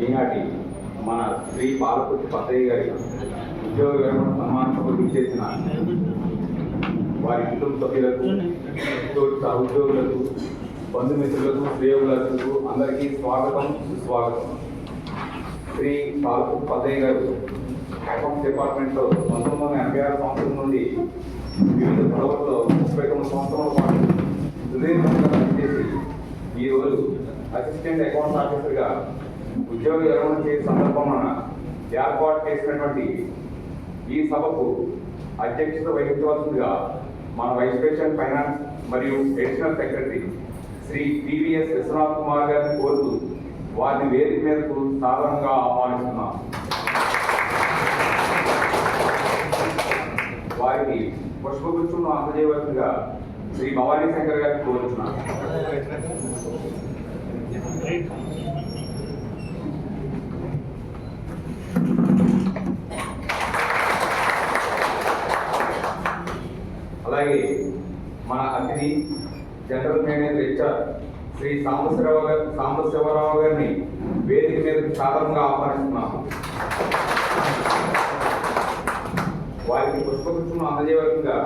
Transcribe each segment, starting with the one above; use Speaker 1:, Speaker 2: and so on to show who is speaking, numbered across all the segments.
Speaker 1: ఈనాటి మన శ్రీ పాలకుర్తి పతయ్య గారి ఉద్యోగ విరమణ సన్మాన సభకు చేసిన వారి కుటుంబ సభ్యులకు, తోటి సహోద్యోగులకు, బంధుమిత్రులకు, శ్రేయోగులకు అందరికీ స్వాగతం, సుస్వాగతం. శ్రీ పాలకుర్తి పతయ్య గారు అకౌంట్స్ డిపార్ట్మెంట్లో 1986 సంవత్సరం నుండి వివిధ పదవుల్లో 39 సంవత్సరాల పాటు సుదీర్ఘంగా పనిచేసి ఈరోజు అసిస్టెంట్ అకౌంట్స్ ఆఫీసర్గా ఉద్యోగ విరమణ చేసే సందర్భంలో ఏర్పాటు చేసినటువంటి ఈ సభకు అధ్యక్షత వహించవలసిందిగా మన వైస్ ప్రెసిడెంట్ ఫైనాన్స్ మరియు additional secretary Shri PVS Vishwanath Kumar గారిని కోరుతూ వారిని వేదిక మీదకు సాధారణంగా ఆహ్వానిస్తున్నాం. వారికి పుష్పగుచ్చం అందజేయవలసిందిగా శ్రీ భవానీ శంకర్ గారిని కోరుతున్నాను. అలాగే మన అతిథి general manager HR Shri Sambasivarao గారిని వేదిక మీదకి సాధారణంగా ఆహ్వానిస్తున్నాము. వారికి పుష్పగుచ్చం అందజేయవలసిందిగా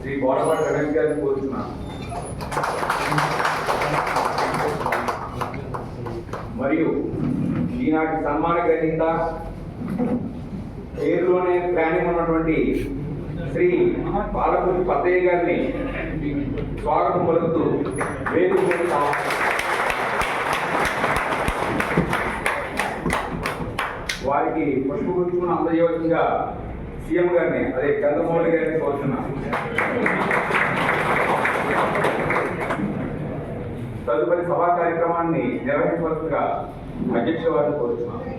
Speaker 1: శ్రీ బోడపాటి రమేష్ గారిని కోరుతున్నాను. మరియు ఈనాటి సన్మాన గ్రహీత పేరులోనే ప్లానింగ్ ఉన్నటువంటి శ్రీ పాలకుర్తి పతయ్య గారిని స్వాగతం పలుకుతూ వేదిక వారికి పుష్పగుచ్చం అందజేయవలసిందిగా సీఎం గారిని, అదే చంద్రమౌళి గారిని కోరుతున్నాను. తదుపరి సభా కార్యక్రమాన్ని నిర్వహించవలసిందిగా అధ్యక్షుల వారిని కోరుతున్నాను.